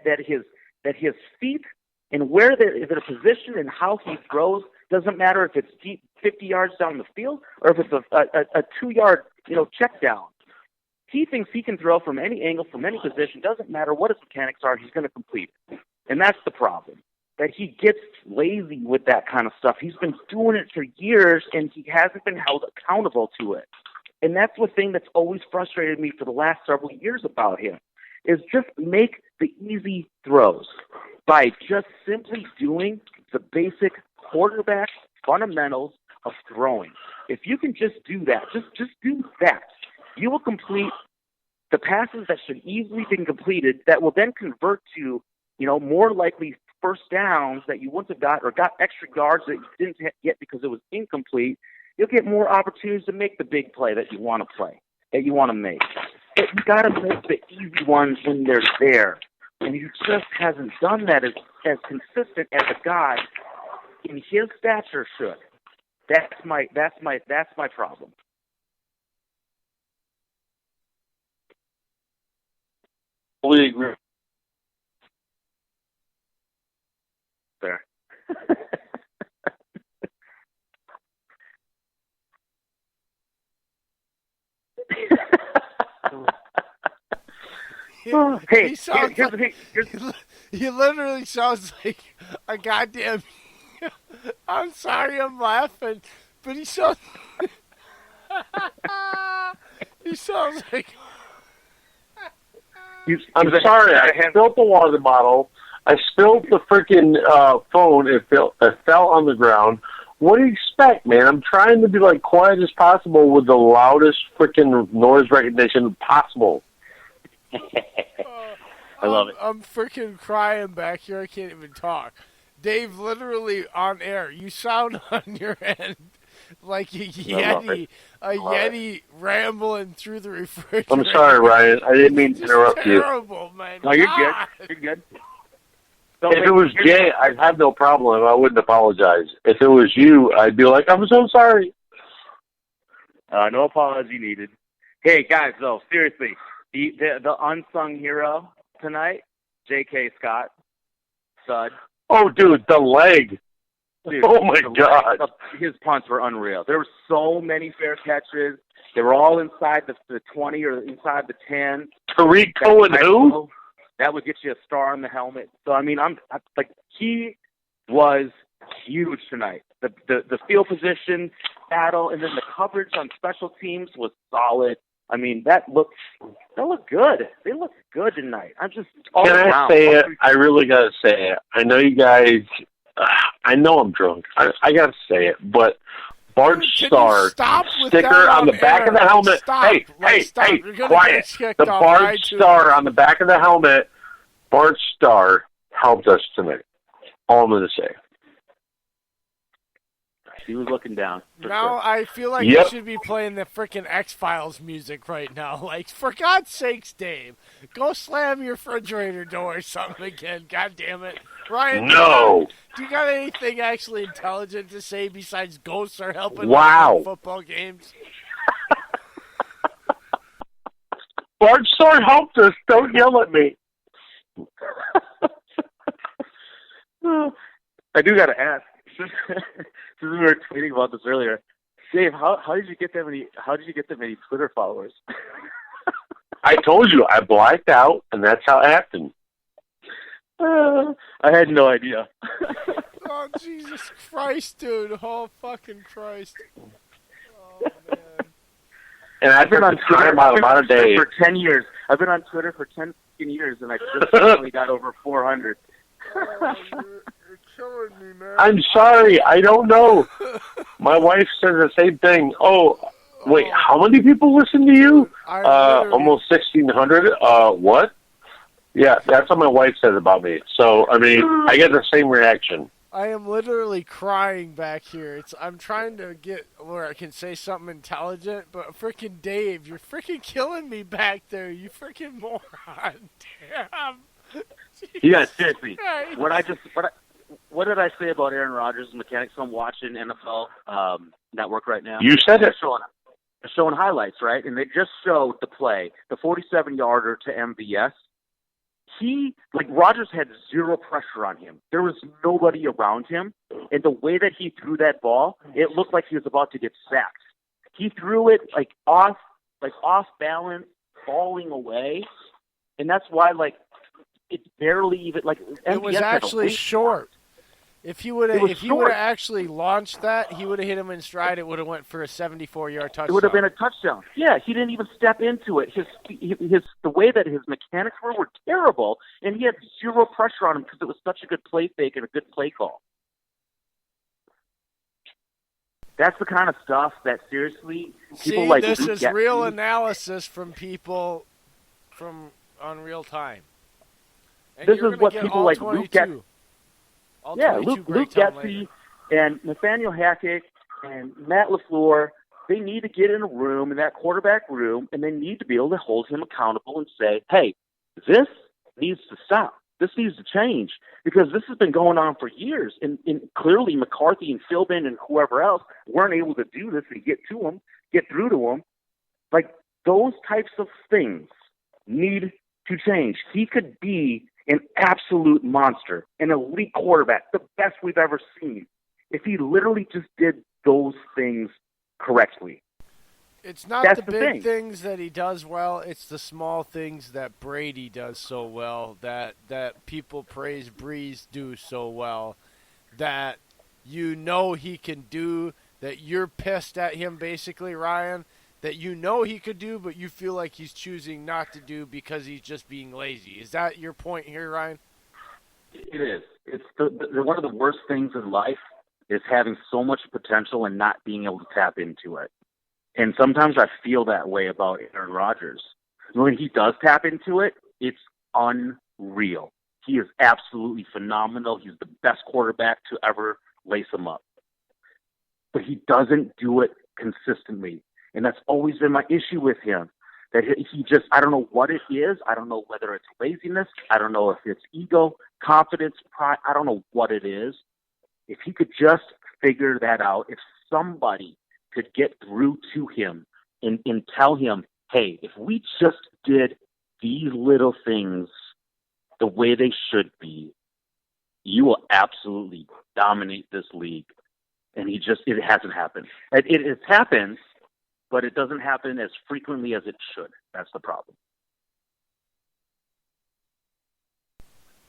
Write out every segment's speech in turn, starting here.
that his feet and where they're positioned and how he throws doesn't matter if it's deep 50 yards down the field or if it's a 2-yard check down. He thinks he can throw from any angle, from any position. Doesn't matter what his mechanics are, he's going to complete it. And that's the problem, that he gets lazy with that kind of stuff. He's been doing it for years, and he hasn't been held accountable to it. And that's the thing that's always frustrated me for the last several years about him, is just make the easy throws by just simply doing the basic quarterback fundamentals of throwing. If you can just do that, just do that, you will complete the passes that should easily be completed that will then convert to, more likely first downs that you wouldn't have got or got extra yards that you didn't get because it was incomplete. You'll get more opportunities to make the big play that you want to play, that you want to make. But you got to make the easy ones when they're there. And he just hasn't done that as consistent as a guy in his stature should. That's my problem. Fully agree. There. Hey, he literally sounds like a goddamn. I'm sorry, I'm laughing, but he sounds. He sounds like. I'm sorry, I spilled the water bottle. I spilled the freaking phone. It fell on the ground. What do you expect, man? I'm trying to be like quiet as possible with the loudest freaking noise recognition possible. I love it. I'm freaking crying back here. I can't even talk. Dave, literally on air, you sound on your end like a Yeti rambling through the refrigerator. I'm sorry, Ryan. I didn't mean to interrupt you. Terrible, man. No, you're good. You're good. If it was Jay, I'd have no problem. I wouldn't apologize. If it was you, I'd be like, I'm so sorry. No apology needed. Hey, guys, though, seriously, the unsung hero tonight, J.K. Scott, stud. Oh, dude, the leg. Dude, oh, my God. His punts were unreal. There were so many fair catches. They were all inside the 20 or inside the 10. Tariq Cohen who? That would get you a star on the helmet. So, I mean, he was huge tonight. The field position battle and then the coverage on special teams was solid. I mean, that looked good. They looked good tonight. I'm just all Can around. I say it? I really got to say it. I know you guys, I know I'm drunk. I got to say it, but Bart Starr sticker on the back of the helmet. Stop. Hey, quiet. The Bart Starr on the back of the helmet. Bart Starr helped us tonight. All I'm going to say. He was looking down. Now sure. I feel like you should be playing the freaking X-Files music right now. Like, for God's sakes, Dave, go slam your refrigerator door or something again. God damn it. Ryan, no. Do you got anything actually intelligent to say besides ghosts are helping football games? Bart Starr helped us. Don't yell at me. I do got to ask. Since we were tweeting about this earlier, Dave, how did you get that many? How did you get that many Twitter followers? I told you I blacked out, and that's how it happened. I had no idea. Oh, Jesus Christ, dude! Oh, fucking Christ! Oh, man. And I've been on Twitter for 10 years. I've been on Twitter for 10 years, and I just recently got over 400. Oh, you're killing me, man. I'm sorry. I don't know. My wife says the same thing. Oh, wait. How many people listen to you? Almost 1,600. What? Yeah, that's what my wife says about me. So, I mean, I get the same reaction. I am literally crying back here. I'm trying to get where I can say something intelligent, but freaking Dave, you're freaking killing me back there. You freaking moron. Damn. Yeah, seriously. What did I say about Aaron Rodgers' mechanics? I'm watching NFL Network right now. You said it. They're showing highlights, right? And they just showed the play, the 47-yarder to MVS. Rodgers had zero pressure on him. There was nobody around him, and the way that he threw that ball, it looked like he was about to get sacked. He threw it off balance, falling away, and that's why it barely even it was actually short. If he would have actually launched that, he would have hit him in stride. It would have went for a 74-yard touchdown. It would have been a touchdown. Yeah, he didn't even step into it. The way that his mechanics were terrible, and he had zero pressure on him because it was such a good play fake and a good play call. That's the kind of stuff that seriously people like. This is real analysis from people on real time. And this is what people like Luke Getsy. Yeah, Luke Getsy and Nathaniel Hackett and Matt LaFleur, they need to get in a room, in that quarterback room, and they need to be able to hold him accountable and say, hey, this needs to stop. This needs to change because this has been going on for years. And clearly McCarthy and Philbin and whoever else weren't able to do this and get through to him. Those types of things need to change. He could be an absolute monster, an elite quarterback, the best we've ever seen, if he literally just did those things correctly. It's not the big things that he does well, it's the small things that Brady does so well, that people praise Breeze do so well, that he can do, that you're pissed at him basically, Ryan, that he could do, but you feel like he's choosing not to do because he's just being lazy. Is that your point here, Ryan? It is. It's one of the worst things in life is having so much potential and not being able to tap into it. And sometimes I feel that way about Aaron Rodgers. When he does tap into it, it's unreal. He is absolutely phenomenal. He's the best quarterback to ever lace him up. But he doesn't do it consistently. And that's always been my issue with him. That he just, I don't know what it is. I don't know whether it's laziness. I don't know if it's ego, confidence, pride. I don't know what it is. If he could just figure that out, if somebody could get through to him and tell him, hey, if we just did these little things the way they should be, you will absolutely dominate this league. And it hasn't happened. It happens, but it doesn't happen as frequently as it should. That's the problem.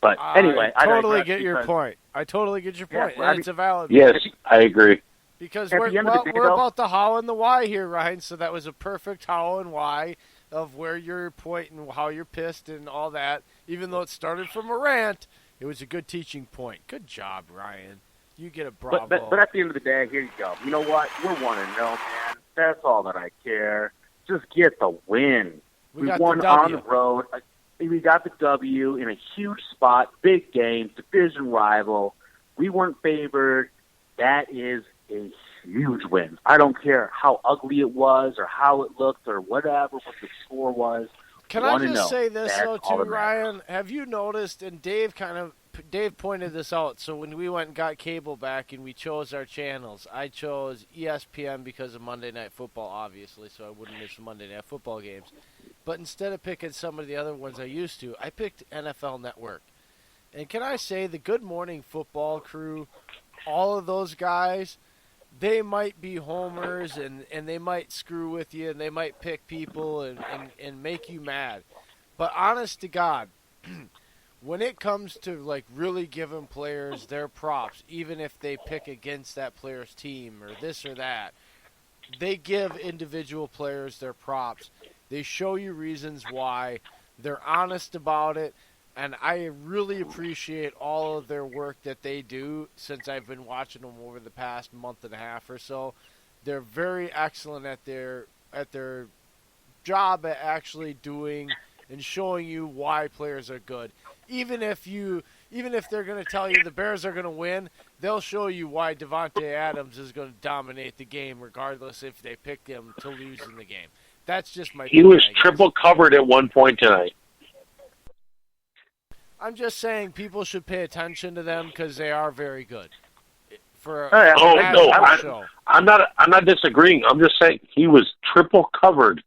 But anyway, I totally get your point. And it's a valid point. Yes, I agree. Because we're about the how and the why here, Ryan. So that was a perfect how and why of where you're pointing, and how you're pissed and all that. Even though it started from a rant, it was a good teaching point. Good job, Ryan. You get a bravo. But at the end of the day, here you go. You know what? We're 1-0, man. That's all that I care. Just get the win. We won on the road. We got the W in a huge spot, big game, division rival. We weren't favored. That is a huge win. I don't care how ugly it was or how it looked or whatever, what the score was. Can I just say this, though, too, Ryan? Have you noticed, and Dave pointed this out, so when we went and got cable back and we chose our channels, I chose ESPN because of Monday Night Football, obviously, so I wouldn't miss the Monday Night Football games. But instead of picking some of the other ones I used to, I picked NFL Network. And can I say the Good Morning Football crew, all of those guys, they might be homers and they might screw with you and they might pick people and make you mad. But honest to God, when it comes to really giving players their props, even if they pick against that player's team or this or that, they give individual players their props. They show you reasons why. They're honest about it. And I really appreciate all of their work that they do since I've been watching them over the past month and a half or so. They're very excellent at their job at actually doing and showing you why players are good. Even if they're going to tell you the Bears are going to win, they'll show you why Devontae Adams is going to dominate the game regardless if they pick him to lose in the game. That's just my He was triple covered at one point tonight. I'm just saying people should pay attention to them because they are very good. I'm not disagreeing. I'm just saying he was triple covered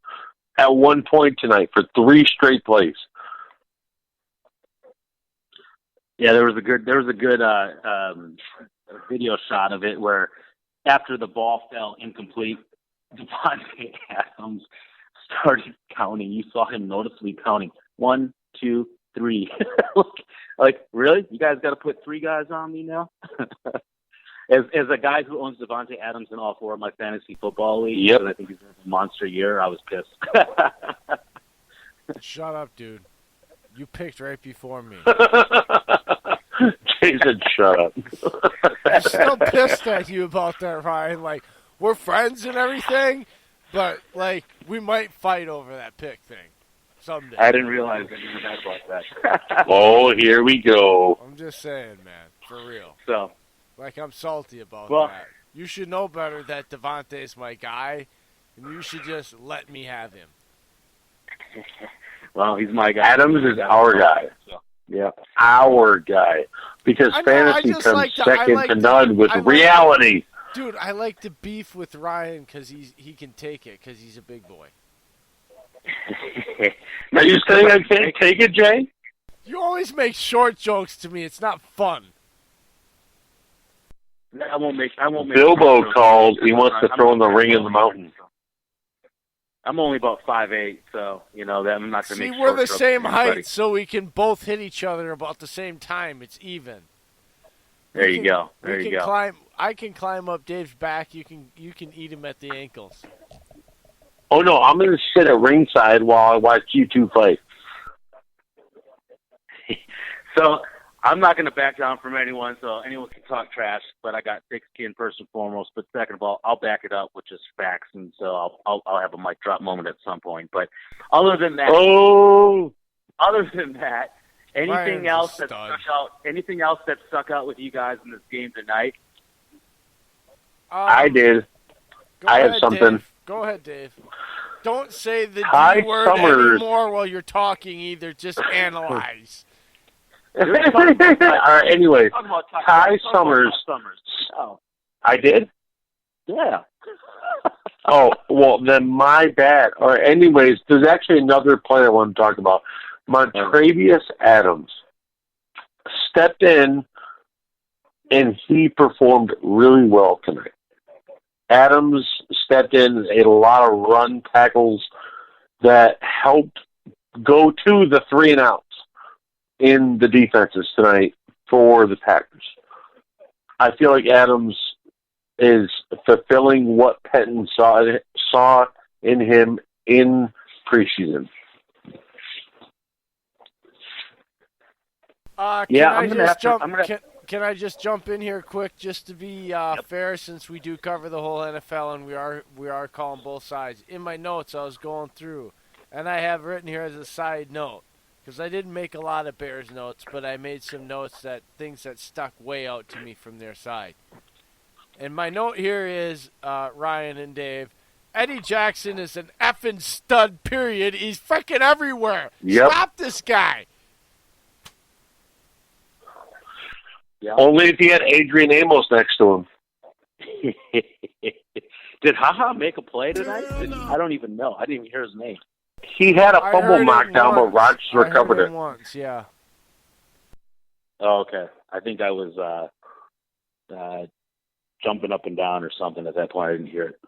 at one point tonight for 3 straight plays. Yeah, there was a good video shot of it where after the ball fell incomplete, Devontae Adams started counting. You saw him noticeably counting 1, 2, 3. like, really? You guys got to put 3 guys on me now? As a guy who owns Devontae Adams in all 4 of my fantasy football leagues, and I think he's a monster year, I was pissed. Shut up, dude. You picked right before me. Jason, shut up. I'm still pissed at you about that, Ryan. Like, we're friends and everything, but, like, we might fight over that pick thing someday. I didn't realize that you were mad about that. Oh, here we go. I'm just saying, man, for real. So, like, I'm salty about that. You should know better that Devontae's my guy, and you should just let me have him. Well, he's my guy. Adams is our guy. So. Yeah, our guy. Because fantasy comes second to none with reality. Dude, I like to beef with Ryan because he can take it because he's a big boy. Are you saying I can't take it, Jay? You always make short jokes to me. It's not fun. I won't make. Bilbo called. He wants to throw in the ring in the mountain. I'm only about 5'8", so that I'm not going to make. See, we're the same height, so we can both hit each other about the same time. It's even. There you go. I can climb up Dave's back. You can eat him at the ankles. Oh no, I'm going to sit at ringside while I watch you two fight. So I'm not going to back down from anyone, so anyone can talk trash, but I got thick skin first and foremost. But second of all, I'll back it up with just facts, and so I'll have a mic drop moment at some point. But other than that, anything else that stuck out? Anything else that stuck out with you guys in this game tonight? I did. I have something. Dave. Go ahead, Dave. Don't say the Ty D word anymore while you're talking either. Just analyze. All right, anyway, Ty Summers. Oh. I did? Yeah. Oh, well, then my bad. All right, anyways, there's actually another player I want to talk about. Montravius Adams stepped in, and he performed really well tonight. Adams stepped in, ate a lot of run tackles that helped go to the 3 and outs in the defenses tonight for the Packers. I feel like Adams is fulfilling what Penton saw in him in preseason. Can I just jump in here quick just to be fair, since we do cover the whole NFL and we are calling both sides. In my notes, I was going through, and I have written here as a side note, because I didn't make a lot of Bears notes, but I made some notes that things that stuck way out to me from their side. And my note here is, Ryan and Dave, Eddie Jackson is an effing stud, period. He's freaking everywhere. Yep. Stop this guy. Yeah. Only if he had Adrian Amos next to him. Did HaHa make a play tonight? I don't even know. I didn't even hear his name. He had a fumble knockdown, but Rodgers recovered it. Once, yeah. Oh, okay. I think I was jumping up and down or something at that point. I didn't hear it.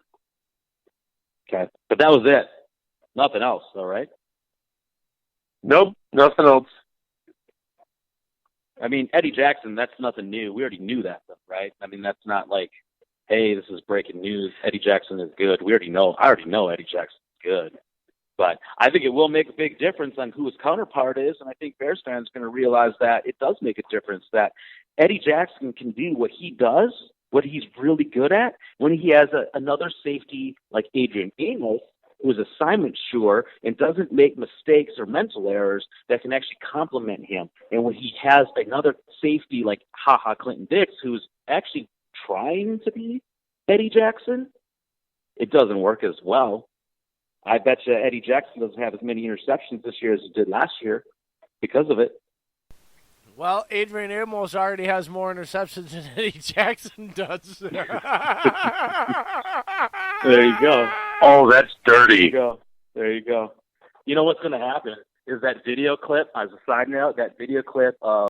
Okay. But that was it. Nothing else, though, right? Nope, nothing else. I mean, Eddie Jackson, that's nothing new. We already knew that, right? I mean, that's not like, hey, this is breaking news. Eddie Jackson is good. I already know Eddie Jackson is good. But I think it will make a big difference on who his counterpart is, and I think Bears fans are going to realize that it does make a difference that Eddie Jackson can do what he does, what he's really good at, when he has another safety like Adrian Amos, who is assignment sure and doesn't make mistakes or mental errors that can actually complement him. And when he has another safety like HaHa Clinton Dix, who's actually trying to be Eddie Jackson, it doesn't work as well. I bet you Eddie Jackson doesn't have as many interceptions this year as he did last year because of it. Well, Adrian Amos already has more interceptions than Eddie Jackson does. There you go. Oh, that's dirty. There you go. You know what's going to happen is that video clip, as a side note, that video clip of